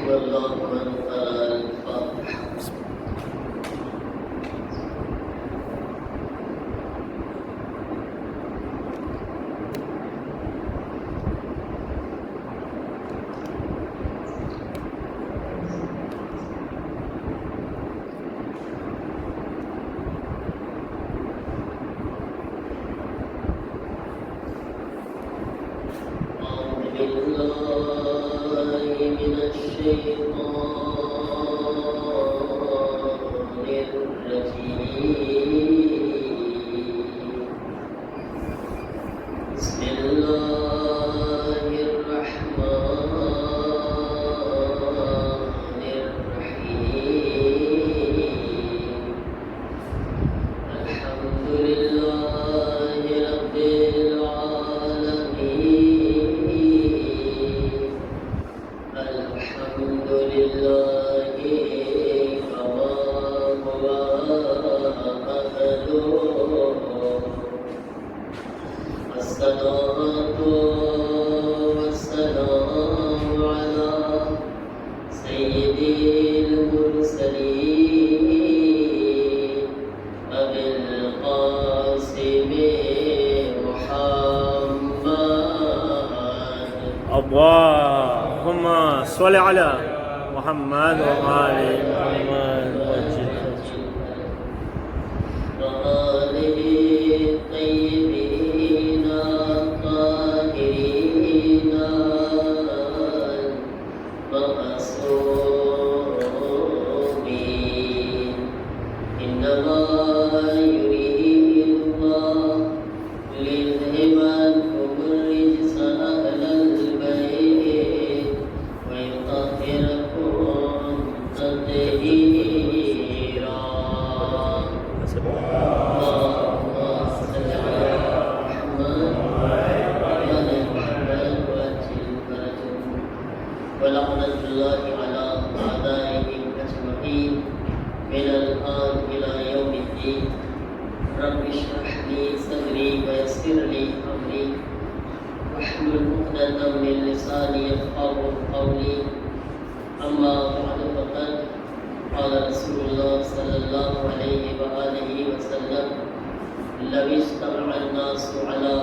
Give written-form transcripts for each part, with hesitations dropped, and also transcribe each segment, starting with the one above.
والله تعالى الفاتحة. اللهم صل على محمد وآل محمد وآله الطيبين الطاهرين المعصومين. إنما يريد الله ليذهب عنكم الرجس أهل البيت ويطهركم تطهيرا. اللهم صل على محمد وعلى آل محمد وأجل فرجهم ولعنة الله على أعدائهم أجمعين من الآن إلى يوم الدين. رب اشرح لي صدري ويسر لي أمري واحلل عقدة من لساني يفقهوا قولي. أما بعد فقد قال رسول الله صلى الله عليه وآله وسلم لو اجتمع الناس على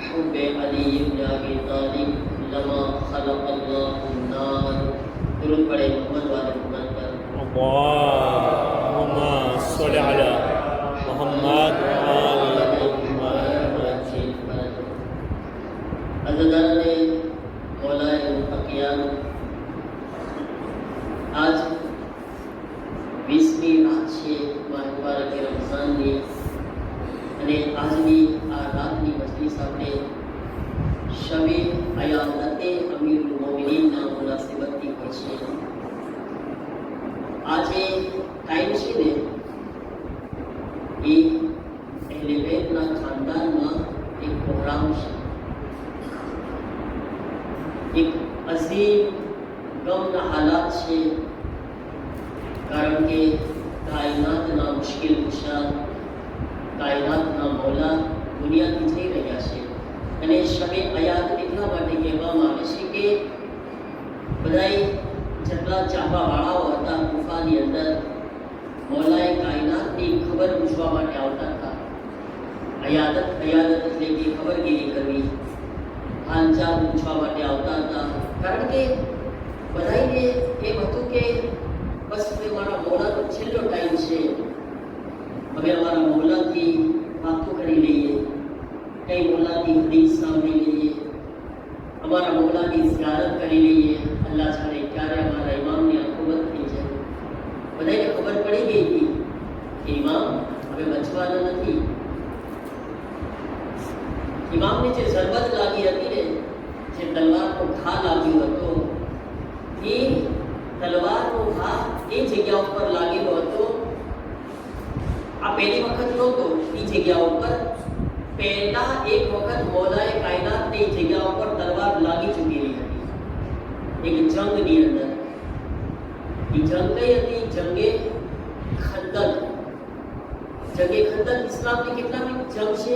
حب علي بن أبي طالب لما خلق الله النار. درود پڑھے محمد والے محمد پر. اللهم صل على محمد وآل عزیزان مولا متقیان، آج 20મી રાત છે માહ મુબારક રમઝાનની અને આજની આ રાતની મજલિસ આપણે શબે અયાદતે અમીરુલ મોમિનીનના મુનાસિબતથી હોય છે. આજે ટાઈમ છે ને એ અહેલે બેતના ખાનદાનમાં એક પ્રોગ્રામ છે. એક અઝીમ ગમના હાલાત છે, કારણ કે કાયનાતના મુશ્કેલ કુશા, કાયનાતના મૌલા દુનિયાથી જઈ રહ્યા છે. અને શબે અયાદ એટલા માટે કહેવામાં આવે છે કે બધાય જેટલા ચાહવાવાળાઓ હતા ગુફાની અંદર મૌલાએ કાયનાતની ખબર પૂછવા માટે આવતા હતા. અયાદત એટલે કે ખબરગીરી કરવી, હાલચાલ પૂછવા માટે આવતા હતા. કારણ કે બધાને એમ હતું કે બસ હવે મારા મૌલાનો છેલ્લો ટાઈમ છે, હવે અમારા મૌલાથી વાતો કરી લઈએ, કઈ મૌલાની હદીસ સાંભળી લઈએ, અમારા મૌલાની ઝિયારત કરી લઈએ. અલ્લાહ જાણે ક્યારે અમારા ઇમામની આંખો બંધ થઈ જાય. બધાને ખબર પડી ગઈ હતી કે ઇમામ હવે બચવાના નથી. ઇમામને જે ઝરબત લાગી હતી ને, જે તલવારનો ઘા લાગ્યો હતો, એ તલવારનો ઘા એ જગ્યા ઉપર લાગેલો હતો. આ પહેલી વખત નહોતો, એ જગ્યા ઉપર પહેલા એક વખત મૌલાએ કાયનાતની જગ્યા ઉપર તલવાર લાગી ચૂકેલી હતી, એક જંગની અંદર. એ જંગ કઈ હતી? જંગે ખંદક. જંગે ખંદક ઇસ્લામની કેટલામી જંગ છે?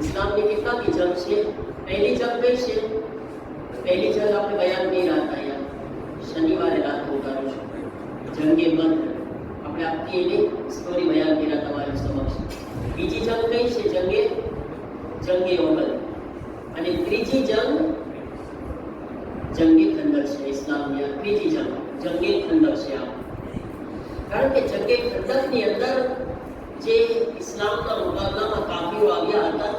ઇસ્લામની કેટલામી જંગ છે? પહેલી જંગ કઈ છે? પહેલી જંગ આપણે બયાન નહીં રહ્યા હતા. શનિવારે રાત ઉતારું છું જંગે બદ્ર. આપણે આખી એની સ્ટોરી બયાન કર્યા તમારી સમક્ષ. બીજી જંગ કઈ છે? જંગે ઓહદ. અને ત્રીજી જંગ જંગે ખંદક છે. ઇસ્લામની આ ત્રીજી જંગે ખંદક છે. આ કારણ કે જંગે ખંદકની અંદર જે ઇસ્લામના મુકાબલામાં કાફીરો આવ્યા હતા,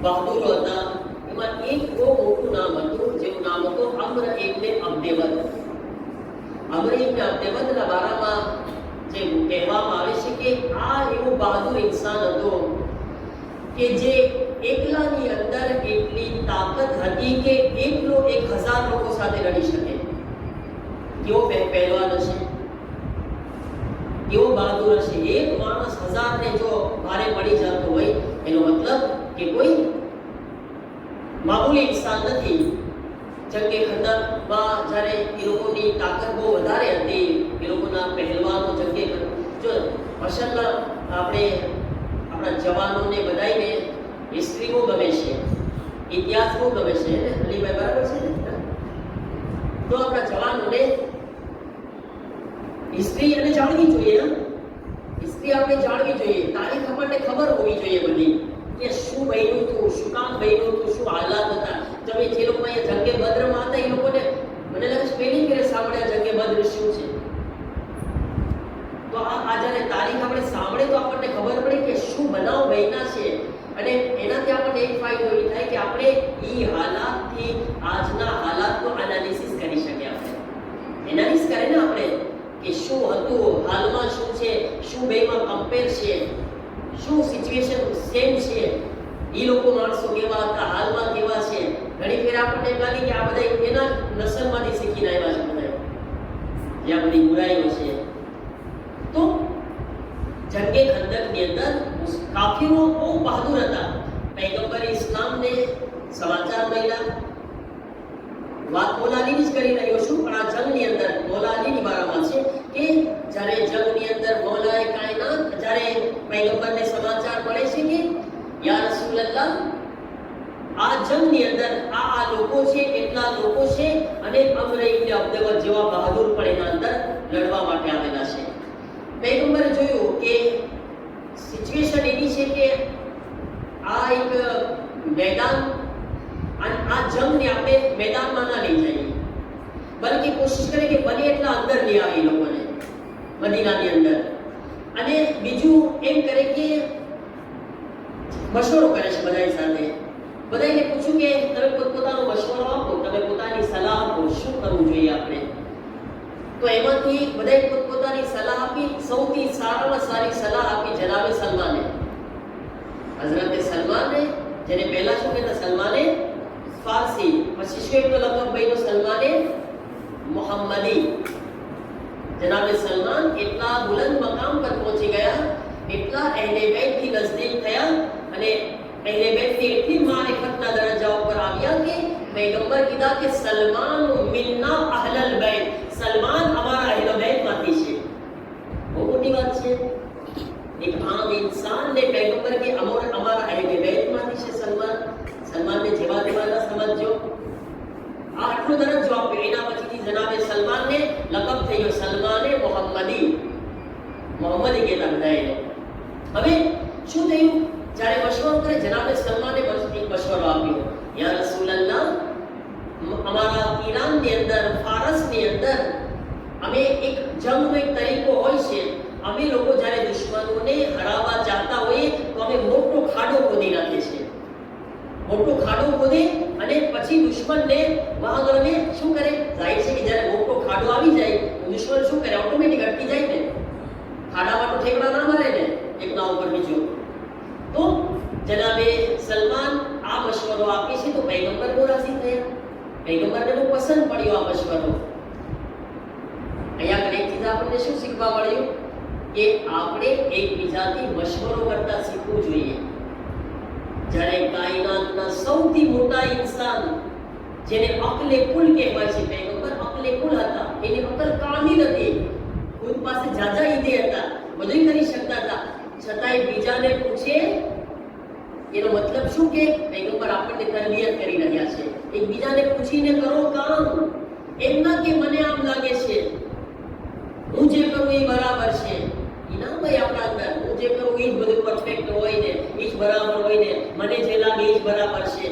બહાદુરો હતા, એમાં એક બહુ મોટું નામ હતું, જેનું નામ હતું અમ્ર ઇબ્ન અબ્દેવદ. અમ્ર ઇબ્ન અબ્દેવદના બારામાં જે કહેવામાં આવે છે કે આ એવો બહાદુર ઇન્સાન હતો કે જે એકલાની અંદર એટલી તાકાત હતી કે એકલો 1000 લોકો સાથે લડી શકે. કેવો પહેલવાન હશે, કેવો બહાદુર હશે. એક માણસ 1000 ને જો ભારે પડી જતો હોય એનો મતલબ કે કોઈ મામૂલી ઇન્સાન નથી. જંગે ખંદકમાં જ્યારે એ લોકોની તાકાત બહુ વધારે હતી, એ લોકોના પહેલવાનો જંગે જો અસલમાં આપણે આપણા જવાનોને બધાને હિસ્ટ્રી બહુ ગમે છે, ઇતિહાસ બહુ ગમે છે. અલીભાઈ બરાબર છે ને? તો આપણા જવાનોને હિસ્ટ્રી અને જાણવી જોઈએ. હિસ્ટ્રી આપણે જાણવી જોઈએ, તારીખ આપણને ખબર હોવી જોઈએ બધી, કે શું બન્યું હતું, શું કામ બન્યું હતું, શું હાલાત હતા. તમે જે લોકો અહીંયા જંગે બદ્રમાં હતા એ લોકોને મને લાગે છે પહેલી ફેરે સાંભળ્યા જંગે બદ્ર શું છે. તો આ જ્યારે તારીખ આપણે સાંભળે તો આપણને ખબર પડે કે શું બનાવ બન્યા છે. અને એનાથી આપણને એક ફાયદો એ થાય કે આપણે એ હાલાતથી આજના હાલાતનો એનાલિસિસ કરી શકીએ. આપણે એનાલિસિસ કરે ને આપણે કે શું હતું, હાલમાં શું છે, શું બેમાં કમ્પેર છે, શું સિચ્યુએશન સેમ છે, એ લોકો માણસો કેવા હતા, હાલમાં કેવા છે. ઘણી ફેર આપણને એમ લાગે કે આ બધા એના નસલમાંથી શીખીને આવ્યા છે બધા, જ્યાં બધી બુરાઈઓ છે. તો જંગે ખંદકની અંદર કાફીરો બહુ બહાદુર હતા. પૈગંબર ઇસ્લામને સમાચાર મળ્યા. વાત મોલાલીની જ કરી રહ્યો છું, પણ આ જંગની અંદર મોલાલીની બારામાં છે કે જ્યારે જંગની અંદર મૌલાએ કાયનાત જ્યારે પૈગંબરને સમાચાર મળે છે કે યા રસૂલલ્લાહ, આ જંગની અંદર આ લોકો છે, એટલા લોકો છે, અને અમ્ર ઇબ્ન અબ્દેવદ જેવા બહાદુર પણ એના અંદર લડવા માટે આવેલા છે. પૈગંબરે જોયું કે સિચ્યુએશન એવી છે કે આ એક મેદાન, અને આ જંગને આપણે મેદાનમાં ના લઈ જઈએ, બલકે કોશિશ કરે કે બને એટલા અંદર લઈ આવે લોકોને મદીનાની અંદર. અને બીજું એમ કરે કે મશવરો કરે છે બધાની સાથે. બધાને પૂછ્યું કે તમે પોતાનો મશવરો આપો, તમે પોતાની સલાહ આપો, શું કરવું જોઈએ આપણે. તો એમાંથી બધાએ પોતાની સલાહ આપી. સૌથી સારામાં સારી સલાહ આપી જનાબે સલમાને, હઝરતે સલમાને, જેને પહેલા શું કહેતા સલમાને ફારસી, પછી શું એમનો લકબ બન્યો સલમાને મુહમ્મદી. જનાબે સલમાન એટલા બુલંદ મકામ પર પહોંચી ગયા, એટલા અહેલે બેતથી નજદીક થયા, અને અહેલે બેતની એટલી મારિફતના દરજ્જા ઉપર આવ્યા કે પૈગંબર કીધા કે સલમાન મિન્ના અહલલ બેત, સલમાન અમારા અહેલે બેતમાંથી છે. બહુ મોટી વાત છે. એક આમ ઇન્સાનને પૈગંબર કે અમારા અહેલે બેતમાંથી છે સલમાન. સલમાનને જેવા તેવા ન સમજજો. આટલો દરજ્જો આપ્યો. એના પછીથી જનાબે સલમાનને લકબ થયો સલમાને મુહમ્મદી, મુહમ્મદી કહેતા બધાએ. હવે શું થયું? જ્યારે મશવરો કરે જનાબે સલમાને એક મશવરો આપ્યો, યા રસૂલલ્લાહ, અમારા ઈરાનની અંદર, ફારસની અંદર અમે એક જંગનો એક તરીકો હોય છે. અમે લોકો જ્યારે દુશ્મનોને હરાવવા ચાહતા હોઈએ તો અમે મોટો ખાડો ખોદી નાખીએ છીએ. મોટો ખાડો ખોદે અને પછી દુશ્મનને વહાગળને શું કરે? જાહેર છે કે જ્યારે મોટો ખાડો આવી જાય તો દુશ્મન શું કરે? ઓટોમેટિક અટકી જાય ને. ખાડામાં તો ઠેકડા ના મારે ને એકના ઉપર બીજો. તો જનાબે સલમાન આ મશવરો આપે છે તો પૈગંબર બહુ રાજી થયા. પૈગંબરને બહુ પસંદ પડ્યો આ મશવરો. અહીંયા એક ચીજ આપણને શું શીખવા મળ્યું કે આપણે એકબીજાથી મશવરો કરતા શીખવું જોઈએ. જ્યારે કાયનાતના સૌથી મોટા ઇન્સાન, જેને અક્લે કુલ કહેવાય છે, પૈગંબર અક્લે કુલ હતા. એની અકલ કામિલ હતી, ખુદ પાસે જાજા ઈદે હતા, બધું કરી શકતા હતા, છતાંય બીજાને પૂછે. એનો મતલબ શું કે પૈગંબર આપણને તરબિયત કરી રહ્યા છે. એકબીજાને પૂછીને કરો કામ. એમ ના કે મને આમ લાગે છે, હું જે કરું એ બરાબર છે, એના ભાઈ આપણા અંદર હું જે કરું એ જ બધું પરફેક્ટ હોય ને, એ જ બરાબર હોય ને, મને જે લાગે એ જ બરાબર છે,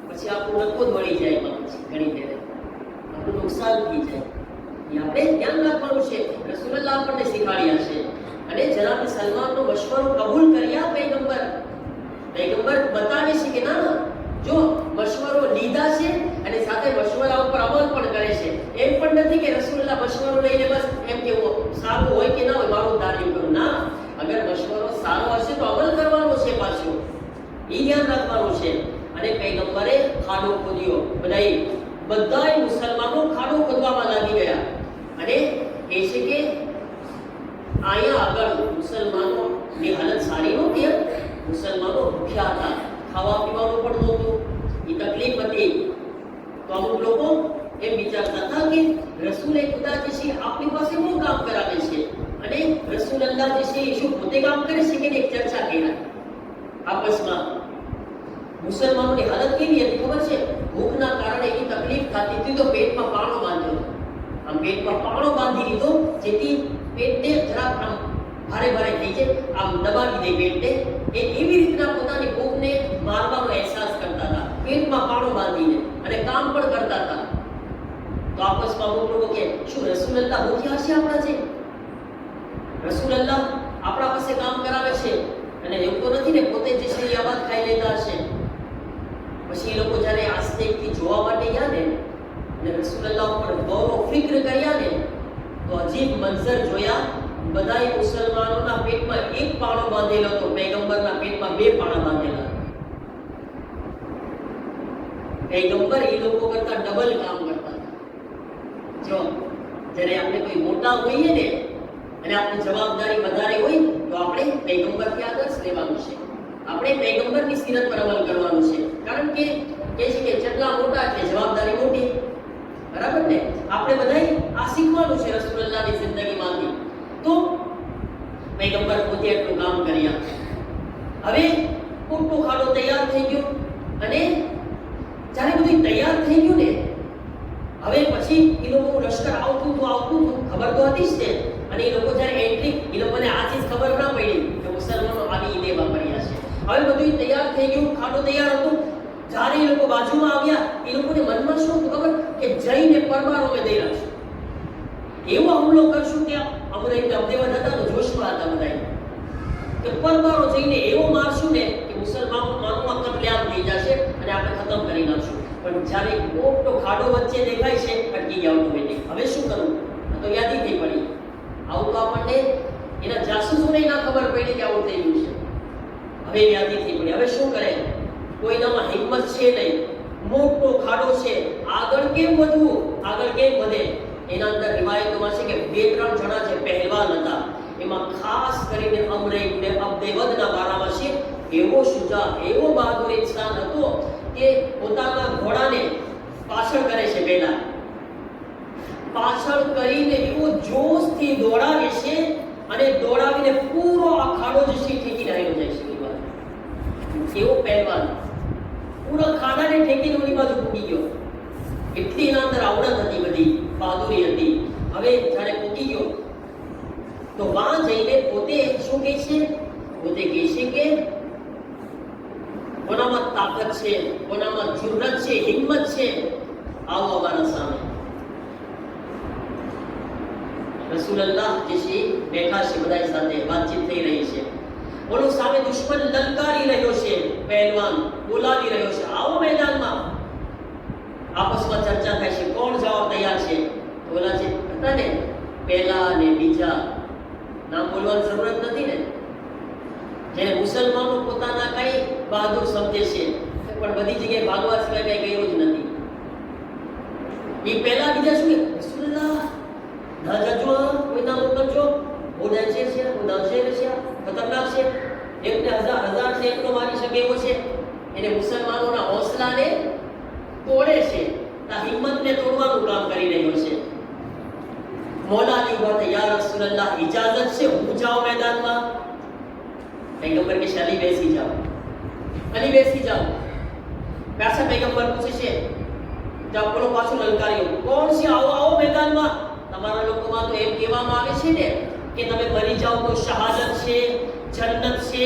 પછી આપણું નકો વળી જાય એમાં, પછી ઘણી દેર આપણું નુકસાન થઈ જાય. એ આપણે ધ્યાન રાખવાનું છે. રસૂલુલ્લાહ આપણને શીખવાડ્યા છે. અને જનાબ સલમાનનો મશવરો કબૂલ કર્યા પૈગંબર બતાવે છે કે ના, જો મશવરો લીધા છે અને સાથે મશવરા ઉપર અમલ પણ કરે છે. એમ પણ નથી કે રસૂલુલ્લાહ મશવરો લઈને બસ એમ કે સારું હોય કે ના હોય મારું ધાર્યું કરું. ના, અગર મશવરો સારો હશે તો અમલ કરવાનો છે, પાછું એ ધ્યાન રાખવાનું છે. અને પૈગંબરે ખાડો ખોદ્યો, બધાય મુસલમાનો ખાડો ખોદવામાં લાગી ગયા અને કહે છે કે અહીંયા આગળ મુસલમાનોની હાલત સારી નહોતી. મુસલમાનો ભૂખ્યા હતા, ખાવા પીવાનું પણ નહોતું, એ તકલીફ હતી. તો અમુક લોકો એમ વિચારતા હતા કે રસૂલે ખુદા જે છે આપણી પાસે બહુ કામ કરાવે છે અને રસૂલુલ્લાહ જે છે એ શું પોતે કામ કરે છે કે એક ચર્ચા કર્યા આપસમાં. મુસલમાનોની હાલત કેવી હતી ખબર છે? ભૂખના કારણે એની તકલીફ થતી હતી તો પેટમાં પાણો બાંધ્યો. આમ પેટમાં પાણો બાંધી દીધો જેથી પેટને જરાક આમ ભારે થઈ જાય, આમ દબાવી દે પેટને. એ એવી રીતના પોતાની ભૂખને મારવાનો અહેસાસ કરતા હતા, પેટમાં પાણો બાંધીને, અને કામ પણ કરતા હતા. તો આપસમાં અમુક લોકો કે શું રસૂલુલ્લાહ ભૂખ્યા હશે આપણા જે? રસૂલુલ્લાહ આપણા પાસે કામ કરાવે છે અને એવું તો નથી ને પોતે જે છે એ આવાજ ખાઈ લેતા હશે? પછી એ લોકો જ્યારે આસ્તેકથી જોવા માટે ગયા ને અને રસૂલુલ્લાહ ઉપર ગૌરવ ફિક્ર કર્યા ને તો અજીબ મંઝર જોયા. બધાય મુસલમાનોના પેટમાં એક પાણો બાંધેલો હતો, પૈગંબરના પેટમાં બે પાણા બાંધેલા. પૈગંબર એ લોકો કરતા ડબલ કામ કરતા હતા. જો જ્યારે આપણે કોઈ મોટા હોઈએ ને અને આપણી જવાબદારી વધારે હોય તો આપણે પૈગંબરથી આદર્શ લેવાનું છે. આપણે પૈગંબરની સીરત પર અમલ કરવાનું છે. કારણ કે કહે છે કે જેટલા મોટા એટલે જવાબદારી મોટી, બરાબર ને? આપણે બધાય આ શીખવાનું છે રસૂલુલ્લાહની જિંદગીમાંથી. તો પૈગંબર પોતે એટલું કામ કર્યા. હવે મોટો ખાડો તૈયાર થઈ ગયો અને જ્યારે બધું તૈયાર થઈ ગયું ને હવે પછી એ લોકો લશ્કર આવતું હતું, ખબર તો હતી જ તે. અને એ લોકો જ્યારે એન્ટ્રી, એ લોકોને આ ચીજ ખબર ના પડી કે મુસલમાનો આવી દેવા પડ્યા છે. હવે બધું તૈયાર થઈ ગયું, ખાડો તૈયાર હતો. જ્યારે એ લોકો બાજુમાં આવ્યા એ લોકોને મનમાં શું હતું ખબર? કે જઈને પરમારો અમે દઈ રાખશું, એવો હુમલો કરશું કે અમને અમદેવાદ હતા તો જોશમાં હતા બધા કે પરમારો જઈને એવો મારશું ને કે મુસલમાનોમાં કતલેઆમ થઈ જશે અને આપણે ખતમ કરી નાખશું. પણ જ્યારે મોટો ખાડો વચ્ચે દેખાય છે અટકી ગયા ઓટોમેટિક. હવે શું કરવું? તો યાદી થઈ પડી. આવું તો આપણને એના જાસૂસોને ના ખબર પડી કે આવું થઈ ગયું છે. હવે યાદી થઈ પડી. હવે શું કરે? કોઈનામાં હિંમત છે નહીં, મોટો ખાડો છે, આગળ કેમ વધવું? આગળ કેમ વધે? એના અંદર રિવાયતોમાં છે કે 2-3 જણા જે પહેલવાન હતા, એમાં ખાસ કરીને અમર ઇબ્ન અબ્દેવદના બારામાં છે. એવો શુજા, એવો બહાદુર ઇન્સાન હતો કે પોતાના ઘોડાને પાછળ કરે છે, પહેલા પાછળ કરીને એવો જોશથી દોડાવે છે અને દોડાવીને પૂરો આ ખાડો જે છે ઠેકીને આવ્યો જાય છે. એવો પહેલવાન પૂરા ખાડાને ઠેકીને ઓલી બાજુ પૂકી ગયો. એટલી એના અંદર આવડત હતી, બધી બહાદુરી હતી. હવે જ્યારે પૂકી ગયો તો વાં જઈને પોતે શું કહે છે? પોતે કહે છે કે કોનામાં તાકાત છે, કોનામાં જુર્રત છે, હિંમત છે, આવો અમારા સામે. રસૂલુલ્લાહ જે છે બેઠા છે, બધા સાથે વાતચીત થઈ રહી છે. ઓલો સામે દુશ્મન લલકારી રહ્યો છે, પહેલવાન બોલાવી રહ્યો છે, આવો મેદાનમાં. આપસમાં ચર્ચા થાય છે, કોણ જવાબ તૈયાર છે? તો ઓલા જે હતા ને પહેલા અને બીજા, નામ બોલવાની જરૂરત નથી ને, જેને મુસલમાનો પોતાના કઈ બહાદુર સમજે છે પણ બધી જગ્યાએ ભાગવા સિવાય કઈ કર્યું જ નથી. એ પહેલા બીજા શું કે રસૂલુલ્લાહ ના જજો, કોઈ ના મોકલજો, બહુ ડેન્જર છે, બહુ ડેન્જર છે, ખતરનાક છે, એકને હજાર છે એકનો મારી શકે એવો છે. એને મુસલમાનોના હોસલાને તોડે છે, આ હિંમતને તોડવાનું કામ કરી રહ્યો છે. મોલાની વાત, યા રસૂલુલ્લાહ ઇજાઝત છે હું જાઉં મેદાનમાં? પૈગંબર કે અલી બેસી જાઓ, અલી બેસી જાઓ. પાછા પૈગંબર પૂછે છે ત્યાં પેલો પાછો લલકાર્યો, કોણ છે? આવો આવો મેદાનમાં. તમારા લોકોમાં તો એમ કહેવામાં આવે છે ને કે તમે મરી જાઓ તો શહાદત છે, જન્નત છે.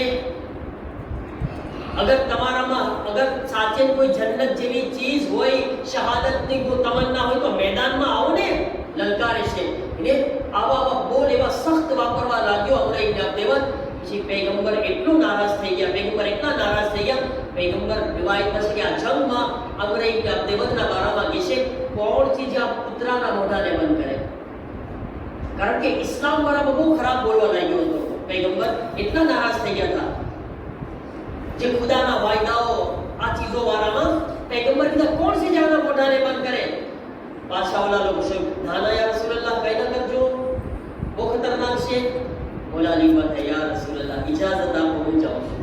અગર તમારામાં અગર સાચે કોઈ જન્નત જેવી ચીજ હોય, શહાદતની કોઈ તમન્ના હોય તો મેદાનમાં આવો ને, લલકારે છે. એટલે આવા બોલ એવા સખ્ત વાપરવા લાગ્યો અમર ઇબ્ન અબ્દેવદ. પછી પૈગંબર એટલું નારાજ થઈ ગયા, પૈગંબર એટલા નારાજ થઈ ગયા. પૈગંબર રિવાયતમાં છે કે આ જંગમાં અમર ઇબ્ન અબ્દેવદના બારામાં કહે છે, કોણ છે જે આ પુત્રના મોઢાને બંધ કરે? કારણ કે ઇસ્લામ વાળામાં બહુ ખરાબ બોલવા લાગ્યો હતો પૈગંબર, એટલા નારાજ થઈ ગયા હતા. જે ખુદાના વાયદાઓ આ ચીજો વાળામાં પૈગંબર કીધા, કોણ છે જે આના મોઢાને બંધ કરે? પાછા ઓલા લોકો છે, નાના યા રસૂલલ્લાહ કઈ ના કરજો, બહુ ખતરનાક છે. ઓલા અલી વાત યા રસૂલલ્લાહ ઇજાઝત આપો, હું જાઉં છું.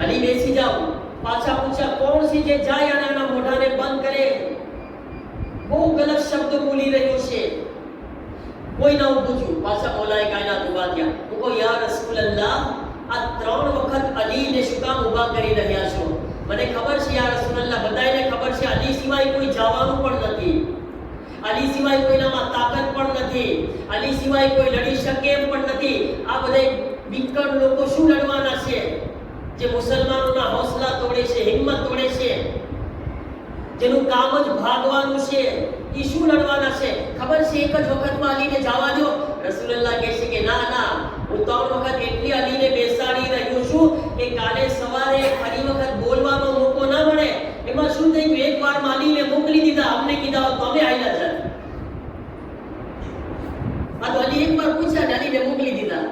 અલી બેસી જાઓ. પાછા પૂછ્યા, કોણ છે જે જાય અને આના મોઢાને બંધ કરે? બહુ ગલત શબ્દ બોલી રહ્યો છે. કોઈ ના પૂછ્યું. પાછા મોલાએ કાયનાત ઉભા થયા. હું કહું, યા રસૂલલ્લાહ, આ 3 વખત અલીને શું કામ ઊભા કરી રહ્યા છો? મને ખબર છે યા રસૂલલ્લાહ, બધાને ખબર છે અલી સિવાય કોઈ જવાનું પણ નથી, અલી સિવાય કોઈનામાં તાકાત પણ નથી, અલી સિવાય કોઈ લડી શકે એમ પણ નથી. આ બધા વિકટ લોકો શું લડવાના છે? જે મુસલમાનોના હોસલા તોડે છે, હિંમત તોડે છે, જેનું કામ જ ભાગવાનું છે, એ શું લડવાના છે? ખબર છે એક જ વખતમાં અલીને જવા દો. રસૂલલ્લાહ કહે છે કે ના ના, હું 3 વખત એટલી અલીને બેસાડી રહ્યો છું કે કાલે સવારે ફરી વખત બોલવાનો મોકો ના મળે. એમાં શું થઈ ગયું, એક વાર અલીને મોકલી દીધા, અમને કીધા હોત તો અમે આયલા જાત. આ તો અલી એક વાર પૂછ્યા ને અલીને મોકલી દીધા,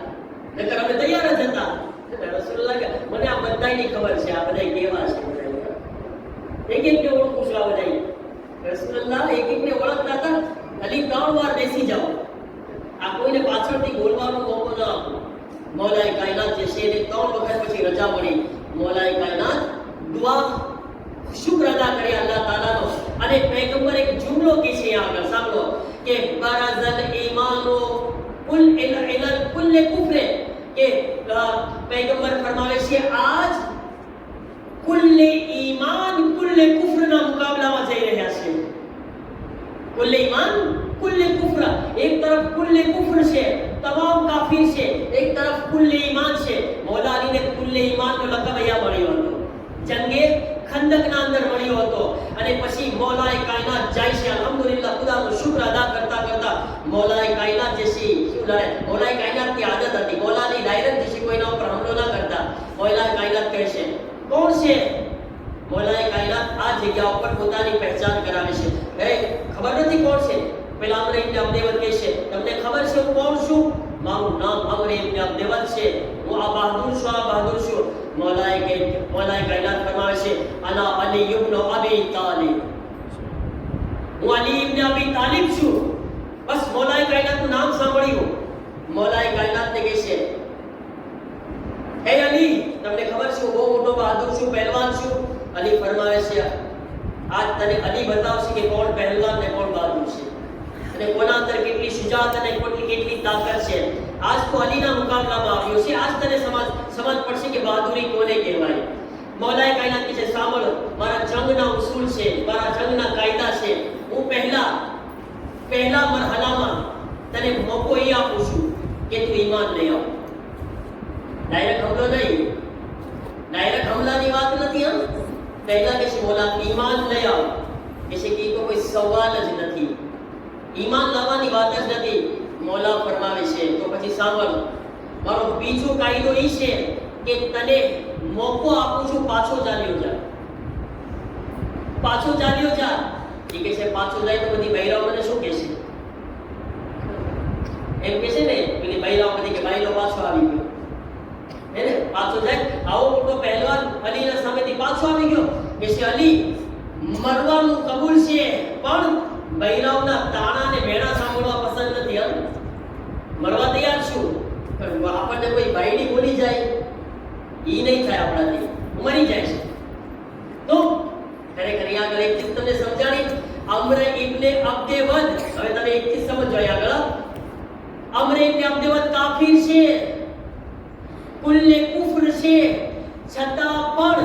નકર અમે તૈયાર જ હતા. રસૂલલ્લાહ કે મને આ બધાયની ખબર છે, આ બધા કેવા છે, એક એકને ઓળખું છું. આ બધા રસૂલલ્લાહ એક એકને ઓળખતા હતા. અલી 3 વાર બેસી જાઓ, આ કોઈને પાછળથી બોલવાનો મોકો ન આપો. મૌલાએ કાયનાત જે છે એને 3 વખત પછી રજા મળી. મૌલાએ કાયનાત દુઆ શુક્ર અદા કરી અલ્લાહ તાલાનો. અને પૈગંબર એક જુમલો કહે છે આગળ સાંભળો કે બરાઝલ ઈમાનો કુલ ઇલલ કુલ્લે કુફરે, કે પૈગંબર ફરમાવે છે આજ કુલ્લે ઈમાન કુલ્લે કુફરના મુકાબલામાં જઈ રહ્યા છે. કુલ્લે ઈમાન કુલ્લે કુફર, એક તરફ કુલ્લે કુફર છે, તમામ કાફિર છે, એક તરફ કુલ્લે ઈમાન છે. મૌલા અલીને કુલ્લે ઈમાનનો લકબ અહીંયા મળ્યો હતો, જંગે ખંદકના અંદર મળ્યો હતો. અને પછી મૌલાએ કાયનાત જાય છે, અલ્હમ્દુલિલ્લાહ ખુદાનો શુક્ર અદા કરતા કરતા મૌલાએ કાયનાત જે છે શું લડે? મૌલાએ કાયનાતની આદત હતી, મૌલાની ડાયરેક્ટ જે છે કોઈના ઉપર હુમલો ના કરતા. મૌલાએ કાયનાત કહે છે, કોણ છે? મૌલાએ કાયનાત આ જગ્યા ઉપર પોતાની પહેચાન કરાવે છે. ખબર નથી કોણ છે? પેલા અમર ઇબ્ન અબ્દેવદ કહે છે, તમને ખબર છે હું કોણ છું? મારું નામ અમર ઇબ્ન અબ્દેવદ છે, હું આ બહાદુર છું, આ બહાદુર છું. મૌલાએ કાયનાત ફરમાવે છે, અના અલી ઇબ્ન અબી તાલિબ, હું અલી ઇબ્ન અબી તાલિબ છું. બસ મૌલાએ કાયનાતનું નામ સાંભળ્યું. મૌલાએ કાયનાતને કહે છે, હે અલી, તમને ખબર છે હું બહુ મોટો બહાદુર છું, પહેલવાન છું. અલી ફરમાવે છે, આજ તને અલી બતાવશે કે કોણ પહેલવાન ને કોણ બહાદુર છે, અને કોના અંદર કેટલી શુજાત અને કેટલી તાકાત છે. આજ તો અલીના મુકાબલામાં આવ્યો છે, આજ તને સમજ પડશે કે બહાદુરી કોને કહેવાય. મૌલાએ કાયનાત કહે છે, સાંભળ, મારા જંગના ઉસૂલ છે, મારા જંગના કાયદા છે. હું પહેલા મરહલામાં તને મોકો એ આપું છું કે તું ઈમાન લઈ આવ. ડાયરેક્ટ હમલો નહીં, ડાયરેક્ટ હમલાની વાત નથી. પહેલા કે છે મૌલા ઈમાન લઈ આવ, કે છે કે તો કોઈ સવાલ જ નથી, ઈમાન લાવવાની વાત જ નથી. મૌલા ફરમાવે છે, તો પછી સાંભળ, મારો બીજો કાયદો એ છે કે તને મોકો આપું છું, પાછો ચાલ્યો જા, પાછો ચાલ્યો જા. એ કે છે પાછો જાય તો બધી બૈરાઓ મને શું કહેશે? એમ કે છે ને પેલી બૈરાઓ બધી કે બૈરો પાછો આવી ગયો, હે ને? પાછો જાય. આવો મોટો પહેલવાન અલીના સામેથી પાછો આવી ગયો. કે છે અલી, મરવાનું કબૂલ છે, પણ બૈરાઓના તાણા ને મેણા સાંભળવા પસંદ નથી. મરવા તૈયાર છું, પણ આપણને કોઈ બાયડી બોલી જાય ઈ નહીં થાય આપણાથી, મરી જાય છે. તો ખરેખર આગળ એક ચીજ તમને સમજાણી, અમર ઇબ્ન અબ્દેવદ. હવે તમે એક ચીજ સમજો આગળ, અમર ઇબ્ન અબ્દેવદ કાફિર છે, કુલ્લે કુફર છે, છતાં પણ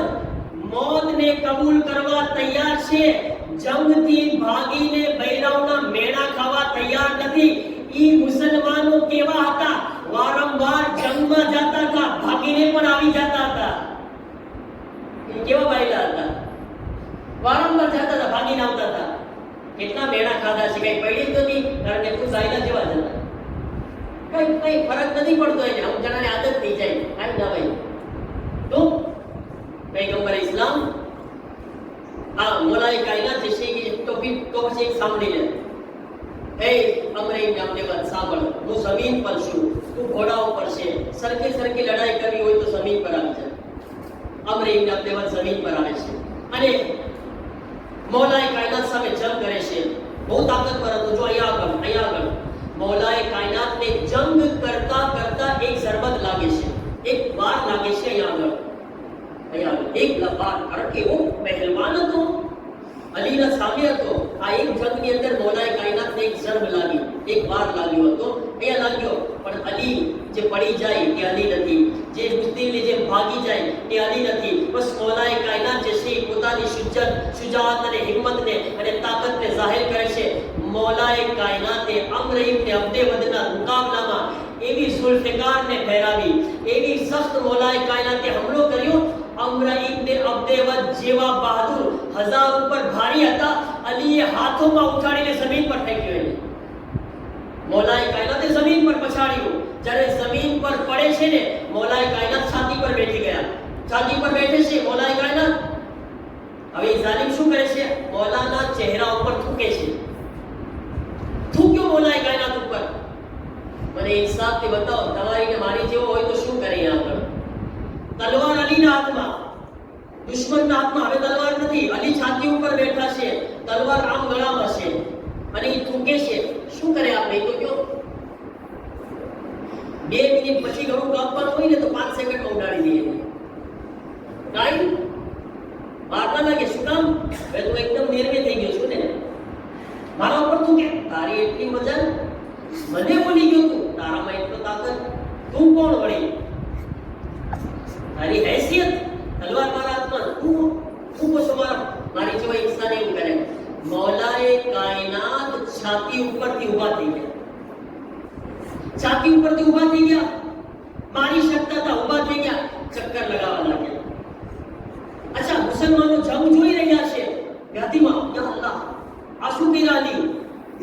મોતને કબૂલ કરવા તૈયાર છે. જંગથી ભાગીને બૈરાવના મેણા ખાવા તૈયાર નથી. ઈ મુસલમાનો કેવા હતા? વારંવાર જંગમાં જતા હતા, ભાગીને પણ આવી જતા હતા. એ કેવા બાયલા હતા? વારંવાર જતા હતા, ભાગીને આવતા હતા. કેટલા મેણા ખાધા છે, કઈ પડી તો નહીં, કારણ કે ખુદ બાયલા જેવા જ હતા. કઈ ફરક નથી પડતો. એને અમુક જણાને આદત થઈ જાય, કાઈ ના ભાઈ. તો પૈગંબર ઇસ્લામ આ મોલાએ કાયનાત જે છે કે તો પછી એક સાંભળી લે. એ અમર ઇબ્ન અબ્દે વદ સાંભળ, હું જમીન પર છું, તું ઘોડા ઉપર છે. સરખે સરખી લડાઈ કરવી હોય તો જમીન પર આવી જા. અમર ઇબ્ન અબ્દે વદ જમીન પર આવે છે અને મોલાએ કાયનાત સામે જંગ કરે છે. બહુ તાકાતવર હતો. જો અહીંયા આગળ મૌલાએ કાયનાતને જંગ કરતા કરતા એક ઝરબત લાગે છે, એક વાર લાગે છે. અહીંયા આગળ એક વાર, કારણ કે એવો પહેલવાન હતો, અલીના સામે હતો. આ એક જંગની અંદર મૌલાએ કાયનાતને એક ઝરબ લાગી, એક વાર લાગ્યો હતો. અહીંયા લાગ્યો, પણ અલી જે પડી જાય તે અલી નથી, જે બુઝદિલની જેમ ભાગી જાય તે અલી નથી. બસ મૌલાએ કાયનાત જે છે પોતાની શુજાઅત અને હિંમતને અને તાકાતને જાહેર કરે છે. મૌલાએ કાયનાતે અમ્ર ઇબ્ન અબ્દે વદના મુકાબલામાં એવી ઝુલ્ફિકારને ફેરાવી, એવી સખ્ત મૌલાએ કાયનાતે હુમલો કર્યો. અમ્ર ઇબ્ન અબ્દે વદ જેવા બહાદુર, 1000 ઉપર ભારી હતા. અલીએ હાથોમાં ઉઠાડીને જમીન પર ફેંક્યો. એને મૌલાએ કાયનાતે જમીન પર પછાડ્યો. જ્યારે જમીન પર પડે છે ને, મૌલાએ કાયનાત છાતી પર બેઠી ગયા. છાતી પર બેઠે છે મૌલાએ કાયનાત. હવે જાલિમ શું કરે છે? મૌલાના ચહેરા ઉપર થૂકે છે. થૂક્યો મૌલાએ કાયનાત ઉપર. મને ઇન્સાફથી બતાવો, તમારી ને મારી જેવો હોય તો શું કરે? અહીંયા આગળ તલવાર અલીના હાથમાં, દુશ્મનના હાથમાં. હવે તલવાર નથી, અલી છાતી ઉપર બેઠા છે, તલવાર આમ ગળામાં છે અને એ થૂકે છે. શું કરે આપણે? તો કયો 2 મિનિટ પછી ગળું કાપવાનું હોય ને તો 5 સેકન્ડમાં ઉડાડી દઈએ. રાઈટ? વાર ના લાગે. શું કામ? હવે તું એકદમ નિર્ભય થઈ ગયો છું ને, મારા ઉપર તું કે તારી એટલી વજન, મને બોલી ગયો તું, તારામાં એટલો તાકાત, તું કોણ વળી? તારી હૈસિયત, તલવાર મારા હાથમાં, તું પોછો મારી જેવા ઇન્સાન એવું કરે. મૌલાએ કાયનાત છાતી ઉપરથી ઊભા થઈ ગયા. છાતી ઉપરથી ઊભા થઈ ગયા, મારી શકતા હતા, ઊભા થઈ ગયા, ચક્કર લગાવવા લાગ્યા. અચ્છા, મુસલમાનો જંગ જોઈ રહ્યા છે ગાદીમાં. યા અલ્લાહ, આ શું કર્યા અલી?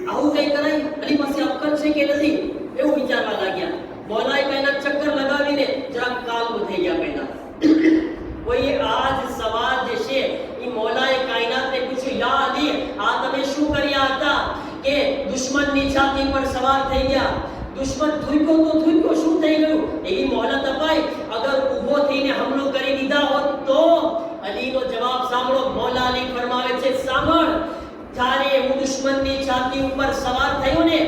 આવું કઈ કરાય? અલી પાસે અક્કલ છે કે નથી? એવું વિચારવા લાગ્યા. મૌલાએ કાયનાત ચક્કર લગાવીને જરાક કામ થઈ ગયા. પહેલા કોઈ આજ સવાલ જે છે એ મૌલાએ કાયનાતને પૂછ્યું, યા અલી, આ તમે શું કર્યા હતા કે દુશ્મનની છાતી પર સવાર થઈ ગયા? દુશ્મન થૂક્યો તો થૂક્યો, શું થઈ ગયું? એવી મોહલત અપાય. અગર ઊભો થઈને હુમલો કરી દીધા હોત તો? અલીનો જવાબ સાંભળો. મૌલા અલી ફરમાવે છે, સાંભળ, જ્યારે હું દુશ્મનની છાતી ઉપર સવાર થયો ને,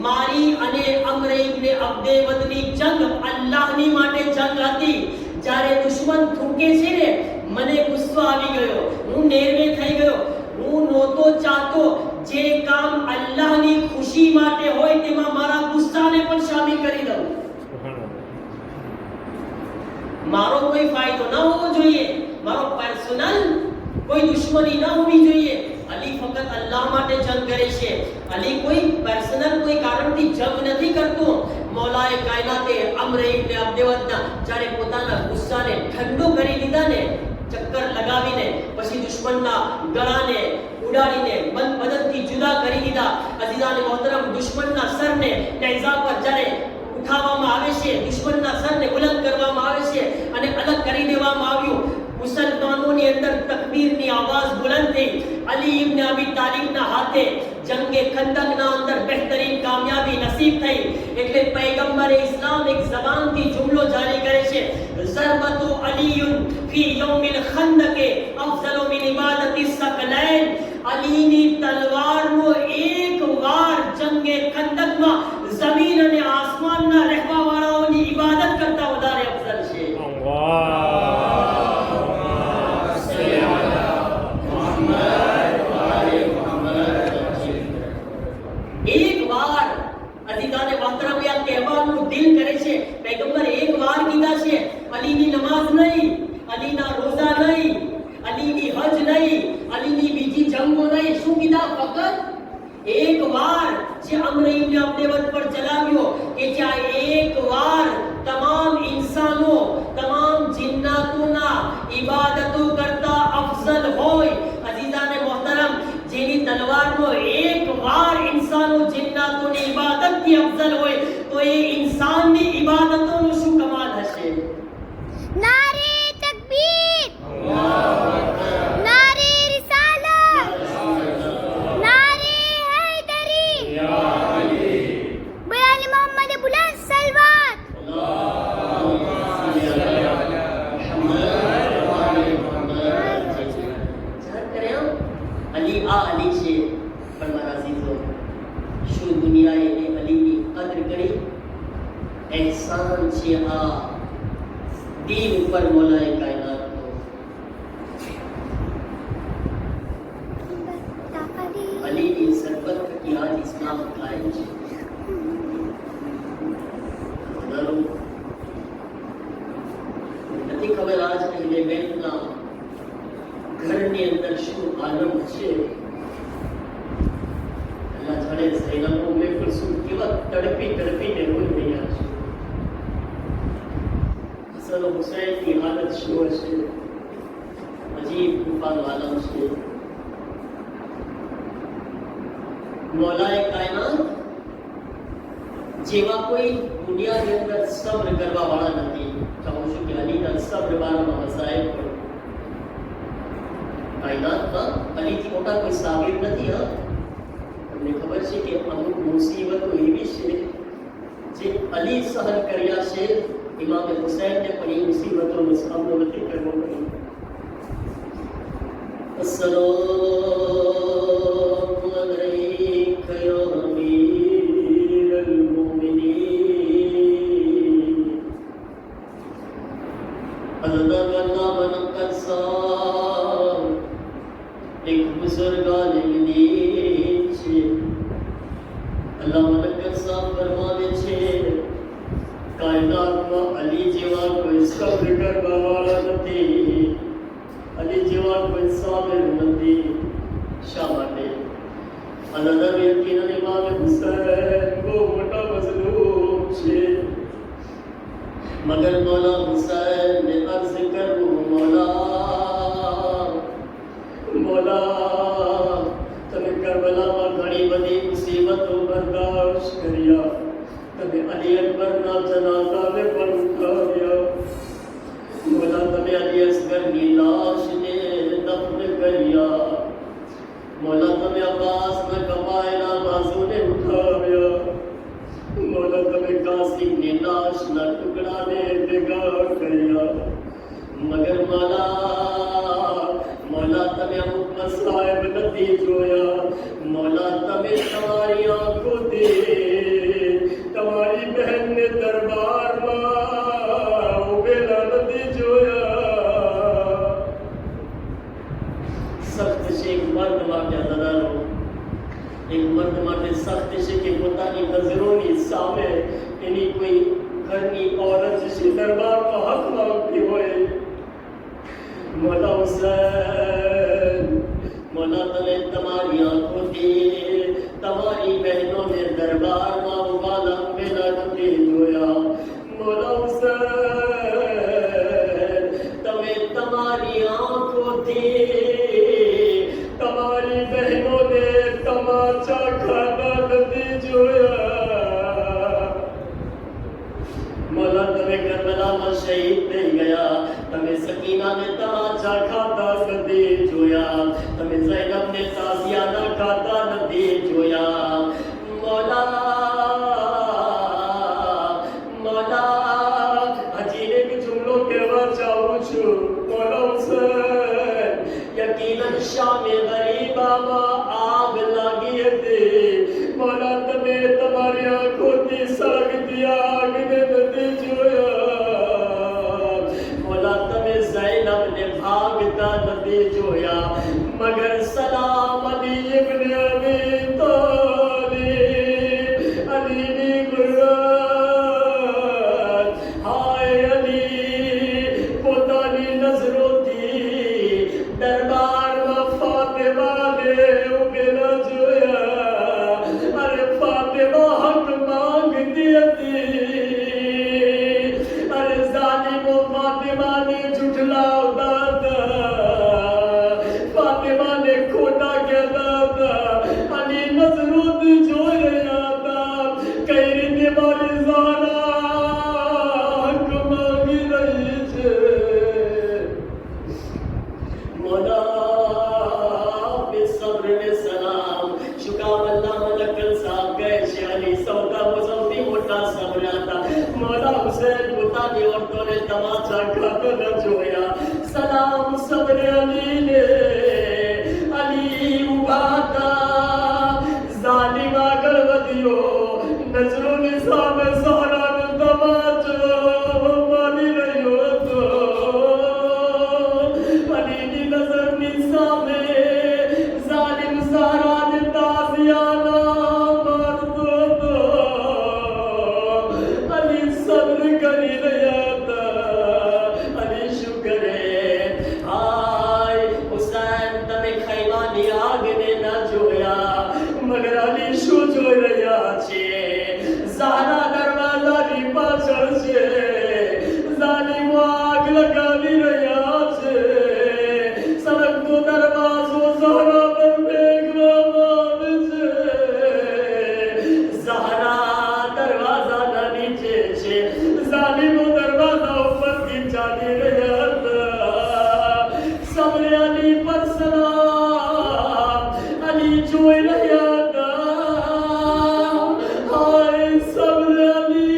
મારી અને અમ્ર ઇબ્ન અબ્દે વદની જંગ અલ્લાહની માટે જંગ હતી. જ્યારે દુશ્મન થૂકે છે ને, મને ગુસ્સો આવી ગયો, હું નિર્ભય થઈ ગયો. હું નહોતો ચાહતો જે કામ અલ્લાહની ખુશી માટે હોય તેમાં મારા ગુસ્સાને પણ શામિલ કરી દઉં. મારો કોઈ ફાયદો ન હોવો જોઈએ, મારો પર્સનલ કોઈ દુશ્મની ન હોવી જોઈએ. અલી ફક્ત અલ્લાહ માટે જંગ કરે છે. અલી કોઈ પર્સનલ કોઈ કારણથી જંગ નથી કરતો. મૌલાએ કાયનાતે અમ્ર ઇબ્ન અબ્દે વદના જ્યારે પોતાના ગુસ્સાને ઠંડો કરી દીધા ને, ચક્કર લગાવીને, પછી દુશ્મનના ગળાને ઉડાડીને બદનથી જુદા કરી દીધા. અઝીઝાને મોહતરમ, દુશ્મનના સરને નેઝા પર જ્યારે ઉઠાવવામાં આવે છે, દુશ્મનના સરને બુલંદ કરવામાં આવે છે અને અલગ કરી દેવામાં આવ્યું. મુસલમાનોની અંદર તકબીરની આવાજ બુલંદ થઈ. અલી ઇબ્ન અબી તાલિબના હાથે જંગે ખંદકના અંદર બહેતરીન કામયાબી નસીબ થઈ. એટલે પૈગંબરે ઇસ્લામ એક ઝબાનથી જુમલો જારી કરે છે, ઝરબતુ અલીયુન ફી યૌમિલ ખંદકે અફઝલુ મિન ઇબાદતિ સકલૈન. અલીની તલવારનો એક વાર જંગે ખંદકમાં જમીન અને આસમાનના રહેવાવાળાઓની ઇબાદત કરતા વધારે અફઝલ છે. એક વાર અઝીઝાને મોહતરમ આ કહેવાનું દિલ કરે છે, પૈગંબર એક વાર કીધા છે. અલીની નમાઝ નહીં, અલીના રોઝા નહીં, અલીની હજ નહીં, અલીની બીજી જંગો નહીં, શું કીધા? ફક્ત એક વાર જે અમ્ર ઇબ્ન અબ્દેવત પર ચલાવ્યો કે જ્યાં એક વાર તમામ ઇન્સાનો, તમામ જિન્નાતોના ઇબાદતો કરતા અફઝલ હોય. અઝીઝાને મોહતરમ, જેની તલવારનો એક વાર ઇન્સાનો જિન્નાતોની ઇબાદતથી અફઝલ હોય તો એ ઇન્સાનની ઇબાદતોનો શું કમાલ હશે? नारे तकबीर, नारे रिसालत, नारे हैदरी, बयान मोहम्मद बुलंद सलवात. અલી આ અલી છે. પણ મારા અઝીઝો, શું દુનિયાએ એ અલીની કદર કરી? એહસાન છે આ દીન ઉપર મોલાએ કાયનાતનો. અલીની સરબત થકી આજ ઇસ્લામ કાયમ છે. નથી ખબર આજ અહેલે બેતના ઘરની અંદર શું આનંદ છે. અલ્લાહ જાણે ઝૈનબનો મેં પણ શું કેવા તડપી તડપીને રોઈ રહ્યા છે. હસન હુસૈનની હાલત શું હશે? અજીબ તૂફાન આલમ છે. મૌલાએ કાયનાત જેવા કોઈ દુનિયાની અંદર સબ્ર કરવા વાળા નથી. કહું છું કે અલીના સબ્ર વાળામાં મસાઈલ પણ કાયનાતમાં અલીથી મોટા કોઈ સાબિર નથી. તમને ખબર છે કે અમુક મુસીબતો એવી છે જે અલી સહન કર્યા છે. ઇમામ હુસૈનને પણ એ મુસીબતોનો સામનો નથી કરવો પડ્યો. અસ્સલામુ અલૈકા યા અમીરલ મુમિનીન અલ્લાહ વનકર સાબ એક બુઝુર્ગ આલિમ દીન છે. અલ્લાહ વનકર સાબ ફરમાવે છે કાયનાતમાં અલી જેવા કોઈ સબ્ર કરવા વાળા નથી. અલી જેવા કોઈ સાબિર નથી. શા માટે? અલ્લાહ યકીનન ઇમામ હુસૈન બહુ મોટા મઝલૂમ છે. મગર મૌલા હુસૈન ને અર્ઝ કરું, મૌલા તમે કરબલામાં ઘણી બધી મુસીબતો બર્દાશ્ત કર્યા. તમે અલી અકબરના જનાઝાને પણ ઉઠાવ્યા. મૌલા તમે અલી અસગરની લાશને દફન કર્યા. મૌલા તમે અબ્બાસના કપાયેલા બાજુને ઉઠાવ્યા. મૌલા તમે કાસિમની લાશના ટુકડાને ભેગા કર્યા. મગર મૌલા તમે અમુક મસાઈબ નથી જોયા. મૌલા તમે તમારી આંખોથી તમારી બહેનને દરબારમાં ઉભેલા નથી જોયા. સખ્ત છે એક મર્દ માટે અદાદારો. એક મર્દ માટે સખ્ત છે કે પોતાની નજરોની સામે એની કોઈ ઘરની औरत છે દરબારમાં હક માંગતી હોય. મૌલા હુસૈન, મૌલા તમે તમારી આંખોથી તમારી બહેનોને દરબારમાં ઉભાલા ઉભેલા નથી જોયા. મૌલા હુસૈન, તમે તમારી આંખોથી તમારી બહેનોને તમાચા ખાતા નથી જોયા. મૌલા તમે કરબલામાં શહીદ થઈ ગયા. તમે સકીનાને તમાચા ખાતા નથી જોયા. તમે ઝૈનબને તાઝિયાના ખાતા નથી જોયા. મૌલા હજી એક જુમલો કહેવા ચાહું છું. મૌલા હુસૈન, યકીનન શામે ગરીબામાં આગ લાગી હતી. મૌલા તમે તમારી આંખોથી સળગતી આગને નથી જોયા. મૌલા તમે ઝૈનબને ભાગતા નથી જોયા. મગર સલામ અલી ઇબ્ન અબી તાલિબ, અલીની ગુરબત. હાય અલી, પોતાની નજરોથી દરબારમાં ફાતિમાને માને ખોટા કહેતા હતા અને નજરોથી જોઈ રહ્યા હતા કઈ રીતે મારી ઝારા હક માંગી રહી છે. મોલા બે સબ્ર ને સલામ. શું કામ અલ્લાહ મલકલ સાહેબ કહે છે અલી સૌથી મોટા સબ્ર હતા. મોલા હુસૈન પોતાની ઓરતોને તમાચા ખાતો ન જોયા. સલામ સબ્ર અલીને. અલી ઉભા હતા. ઝાલિમ આગળ વધ્યો. નજરોની સામે ઝારાનો તમાચો મારી રહ્યો હતો. અલીની નજરની સામે ઝાલિમ ઝારાને તાઝિયાના મારતો હતો. અલી સબ્ર કરી રહ્યા હતા. અલી શું કરે? હાય હુસૈન, તમે ખૈમાની આગને ન જોયા, મગર અલી શું જોઈ રહ્યા છે? ઝારા દરવાજાની પાછળ છે. ઝાલિમો આગ લગાવી રહ્યા છે. સળગતો દરવાજો ઝારા પર ફેંકવામાં આવે છે. ઝારા દરવાજાના નીચે છે. ઝાલિમો દરવાજા ઉપરથી ચાલી રહ્યા હતા. સબ્ર અલી પર સલામ. અલી જોઈ રહ્યા હતા. હાય સબ્ર અલી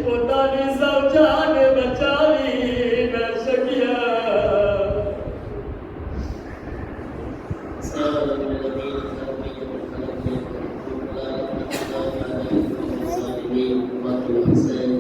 પોતાની સૌજાને બચાવી ન શક્યા. حسین